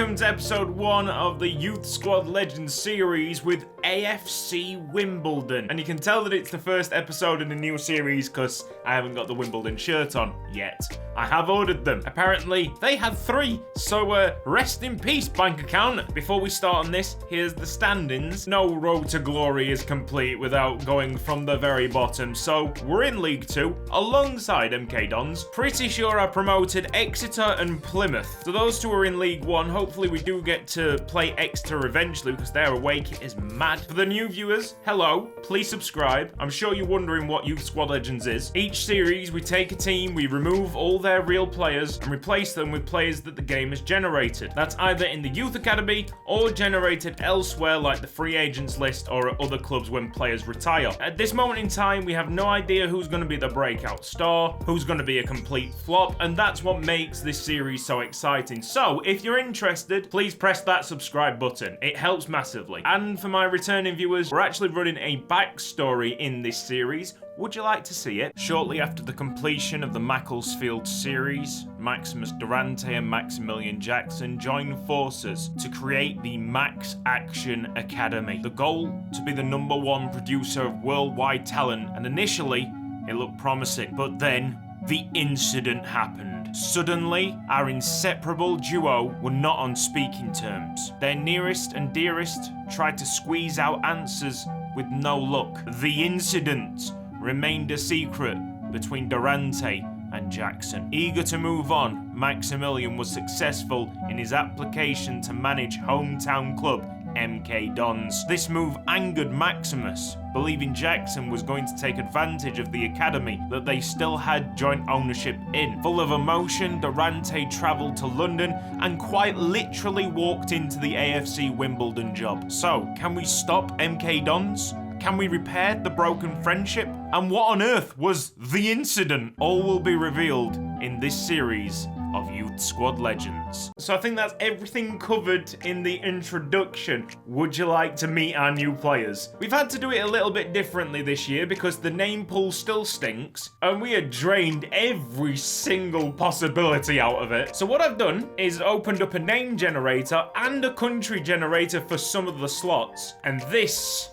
welcome to episode 1 of the Youth Squad Legends series with AFC Wimbledon. And you can tell that it's the first episode in the new series because I haven't got the Wimbledon shirt on yet. I have ordered them. Apparently, they had 3, so rest in peace, bank account. Before we start on this, here's the standings. No road to glory is complete without going from the very bottom, so we're in League 2 alongside MK Dons. Pretty sure I promoted Exeter and Plymouth. So those two are in League 1. Hopefully we do get to play Exeter eventually because their away kit is mad. For the new viewers, hello, please subscribe. I'm sure you're wondering what Youth Squad Legends is. Each series we take a team, we remove all their real players and replace them with players that the game has generated. That's either in the Youth Academy or generated elsewhere like the free agents list or at other clubs when players retire. At this moment in time, we have no idea who's going to be the breakout star, who's going to be a complete flop, and that's what makes this series so exciting. So if you're interested, please press that subscribe button. It helps massively. And for my returning viewers, we're actually running a backstory in this series. Would you like to see it? Shortly after the completion of the Macclesfield series, Maximus Durante and Maximilian Jackson joined forces to create the Max Action Academy. The goal, to be the #1 producer of worldwide talent, and initially, it looked promising. But then, the incident happened. Suddenly, our inseparable duo were not on speaking terms. Their nearest and dearest tried to squeeze out answers with no luck. The incident remained a secret between Durante and Jackson. Eager to move on, Maximilian was successful in his application to manage hometown club MK Dons. This move angered Maximus, believing Jackson was going to take advantage of the academy that they still had joint ownership in. Full of emotion, Durante travelled to London and quite literally walked into the AFC Wimbledon job. So, can we stop MK Dons? Can we repair the broken friendship? And what on earth was the incident? All will be revealed in this series of Youth Squad Legends. So I think that's everything covered in the introduction. Would you like to meet our new players? We've had to do it a little bit differently this year because the name pool still stinks and we had drained every single possibility out of it. So what I've done is opened up a name generator and a country generator for some of the slots, and this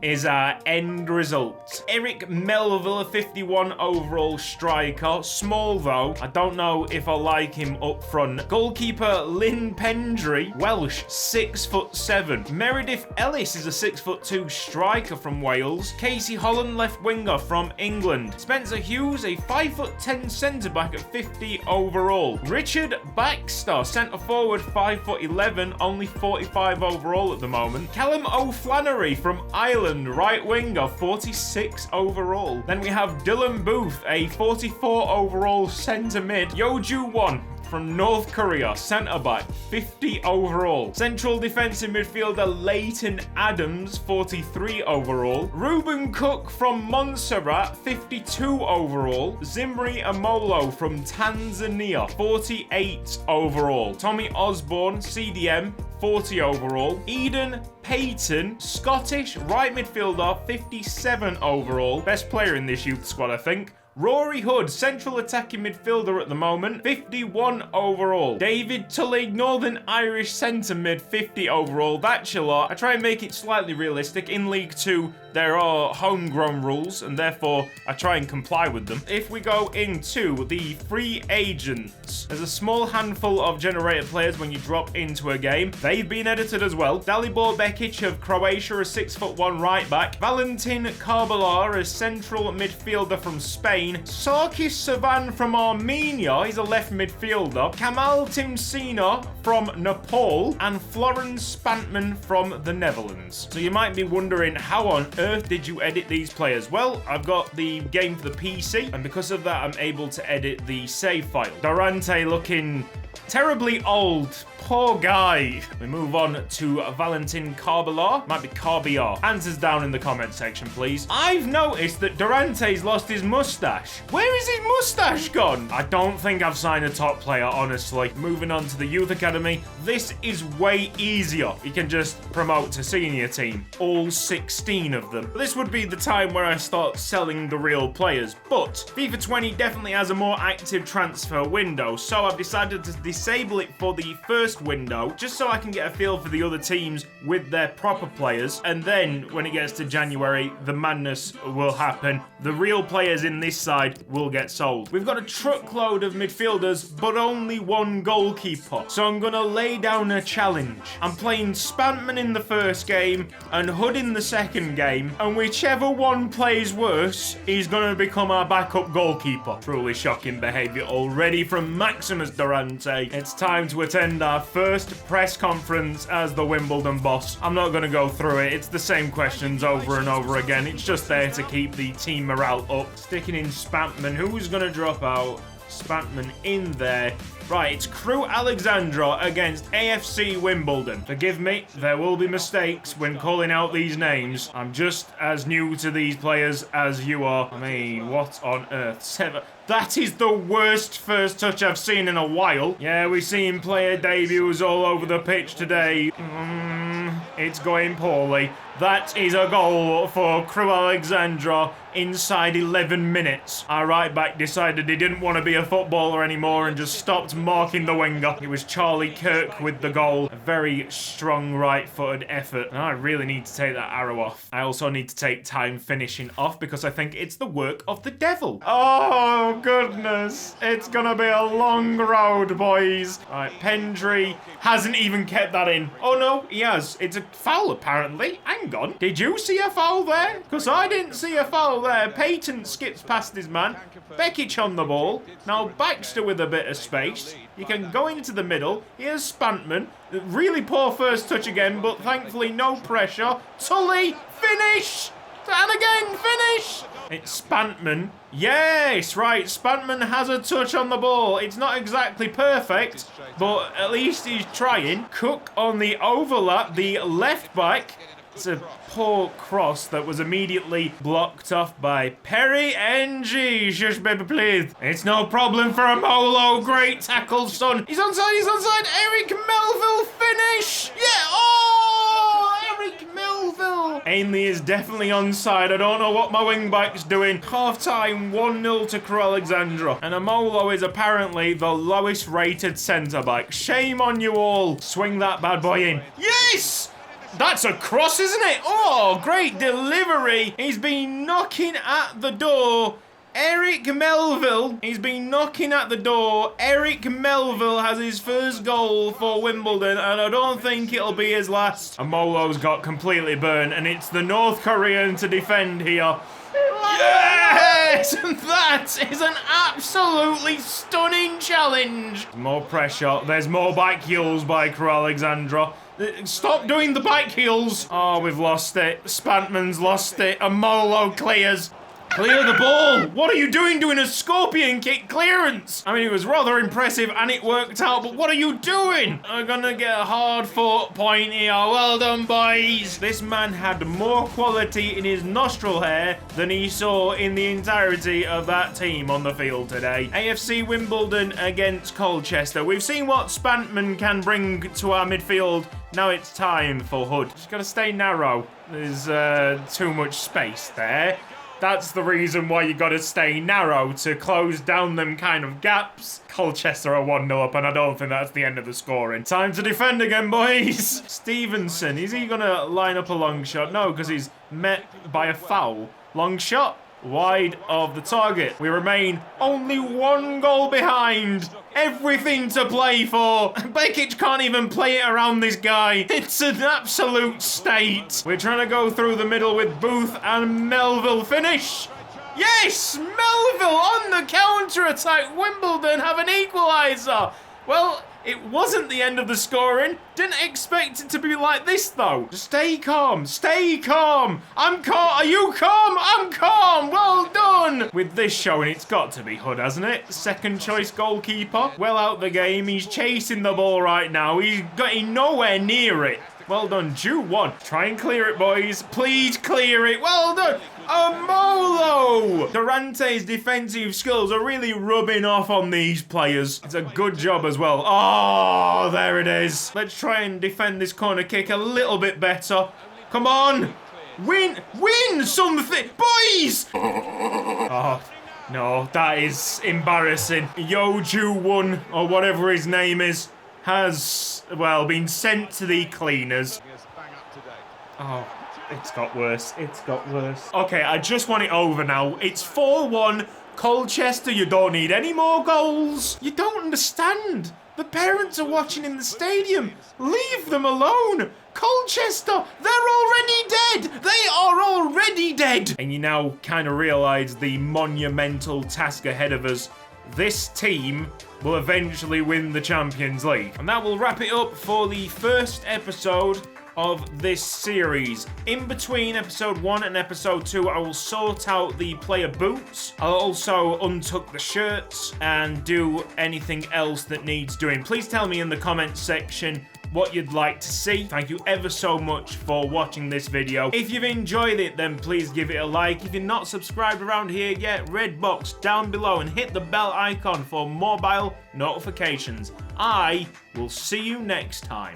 is our end result. Eric Melville, a 51 overall striker. Small though. I don't know if I like him up front. Goalkeeper Lynn Pendry, Welsh, 6'7". Meredith Ellis is a 6'2" striker from Wales. Casey Holland, left winger from England. Spencer Hughes, a 5'10" centre back at 50 overall. Richard Baxter, centre forward, 5'11", only 45 overall at the moment. Callum O'Flannery from Ireland, right winger, 46 overall. Then we have Dylan Booth, a 44 overall centre mid. Yeoju Won from North Korea, centre back, 50 overall. Central defensive midfielder Leighton Adams, 43 overall. Ruben Cook from Montserrat, 52 overall. Zimri Amolo from Tanzania, 48 overall. Tommy Osborne, CDM, 40 overall. Eden Payton, Scottish right midfielder, 57 overall. Best player in this youth squad, I think. Rory Hood, central attacking midfielder at the moment, 51 overall. David Tully, Northern Irish centre mid, 50 overall. That's a lot. I try and make it slightly realistic. In League 2, there are homegrown rules, and therefore I try and comply with them. If we go into the free agents, there's a small handful of generated players when you drop into a game. They've been edited as well. Dalibor Bekic of Croatia, a 6'1" right back. Valentin Karbalar, a central midfielder from Spain. Sarkis Savan from Armenia, he's a left midfielder. Kamal Timsina from Nepal. And Florence Spantman from the Netherlands. So you might be wondering, how on earth did you edit these players? Well, I've got the game for the PC, and because of that, I'm able to edit the save file. Durante looking terribly old. Poor guy. We move on to Valentin Karbalar. Might be Karbiar. Answers down in the comment section, please. I've noticed that Durante's lost his mustache. Where is his mustache gone? I don't think I've signed a top player, honestly. Moving on to the Youth Academy. This is way easier. You can just promote to senior team. All 16 of them. This would be the time where I start selling the real players. But FIFA 20 definitely has a more active transfer window. So I've decided to disable it for the first window, just so I can get a feel for the other teams with their proper players. And then when it gets to January, the madness will happen. The real players in this side will get sold. We've got a truckload of midfielders, but only one goalkeeper. So I'm going to lay down a challenge. I'm playing Spantman in the first game and Hood in the second game. And whichever one plays worse, he's going to become our backup goalkeeper. Truly shocking behaviour already from Maximus Durante. It's time to attend our first press conference as the Wimbledon boss. I'm not going to go through it. It's the same questions over and over again. It's just there to keep the team morale up. Sticking in Spantman. Who's going to drop out? Spantman in there. Right, it's Crew Alexandra against AFC Wimbledon. Forgive me, there will be mistakes when calling out these names. I'm just as new to these players as you are. I mean, what on earth? That is the worst first touch I've seen in a while. Yeah, we've seen player debuts all over the pitch today. It's going poorly. That is a goal for Crew Alexandra inside 11 minutes. Our right back decided he didn't want to be a footballer anymore and just stopped marking the winger. It was Charlie Kirk with the goal. A very strong right-footed effort. And I really need to take that arrow off. I also need to take time finishing off because I think it's the work of the devil. Oh, goodness. It's gonna be a long road, boys. Right, Pendry hasn't even kept that in. Oh, no, he has. It's a foul, apparently. Hang on. Did you see a foul there? Because I didn't see a foul there. Payton skips past his man. Bekic on the ball. Now Baxter with a bit of space. He can go into the middle. Here's Spantman. Really poor first touch again, but thankfully no pressure. Tully, finish! And again, finish! It's Spantman. Yes, right. Spantman has a touch on the ball. It's not exactly perfect, but at least he's trying. Cook on the overlap, the left back. It's a poor cross that was immediately blocked off by Perry NG. Shush, baby, please. It's no problem for a Molo. Great tackle, son. He's onside, he's onside. Eric Melville, finish. Yeah, oh, Eric Melville. Ainley is definitely onside. I don't know what my wingback's doing. Half-time, 1-0 to Crew Alexandra. And Amolo is apparently the lowest rated centre-back. Shame on you all. Swing that bad boy in. Yes! That's a cross, isn't it? Oh, great delivery. He's been knocking at the door. Eric Melville. He's been knocking at the door. Eric Melville has his first goal for Wimbledon, and I don't think it'll be his last. Amolo's got completely burned, and it's the North Korean to defend here. Yes! That is an absolutely stunning challenge. More pressure. There's more back heels by Crew Alexandra. Stop doing the back heels. Oh, we've lost it. Spantman's lost it. Amolo clears. Clear the ball. What are you doing a scorpion kick clearance? I mean, it was rather impressive and it worked out, but what are you doing? I'm gonna get a hard fought point here. Well done, boys. This man had more quality in his nostril hair than he saw in the entirety of that team on the field today. AFC Wimbledon against Colchester. We've seen what Spantman can bring to our midfield. Now it's time for Hood. Just gotta stay narrow. There's too much space there. That's the reason why you gotta stay narrow, to close down them kind of gaps. Colchester are 1-0 up, and I don't think that's the end of the scoring. Time to defend again, boys. Stevenson, is he gonna line up a long shot? No, because he's met by a foul. Long shot, wide of the target. We remain only 1 goal behind. Everything to play for. Bekic can't even play it around this guy. It's an absolute state. We're trying to go through the middle with Booth and Melville. Finish. Yes, Melville on the counter-attack. Wimbledon have an equaliser. Well, it wasn't the end of the scoring. Didn't expect it to be like this, though. Stay calm. Stay calm. I'm calm. Are you calm? I'm calm. Well done. With this showing, it's got to be Hood, hasn't it? Second choice goalkeeper. Well out the game. He's chasing the ball right now. He's getting nowhere near it. Well done, Jew 1. Try and clear it, boys. Please clear it. Well done. Amolo! Durante's defensive skills are really rubbing off on these players. It's a good job as well. Oh, there it is. Let's try and defend this corner kick a little bit better. Come on. Win something. Boys! Oh, No, that is embarrassing. Yeoju-won, or whatever his name is, has, well, been sent to the cleaners. Oh, it's got worse. It's got worse. Okay, I just want it over now. It's 4-1. Colchester, you don't need any more goals. You don't understand. The parents are watching in the stadium. Leave them alone. Colchester, they're already dead. They are already dead. And you now kind of realise the monumental task ahead of us. This team will eventually win the Champions League. And that will wrap it up for the first episode of this series. In between episode 1 and episode 2, I will sort out the player boots. I'll also untuck the shirts and do anything else that needs doing. Please tell me in the comments section what you'd like to see. Thank you ever so much for watching this video. If you've enjoyed it, then please give it a like. If you're not subscribed around here yet, red box down below and hit the bell icon for mobile notifications. I will see you next time.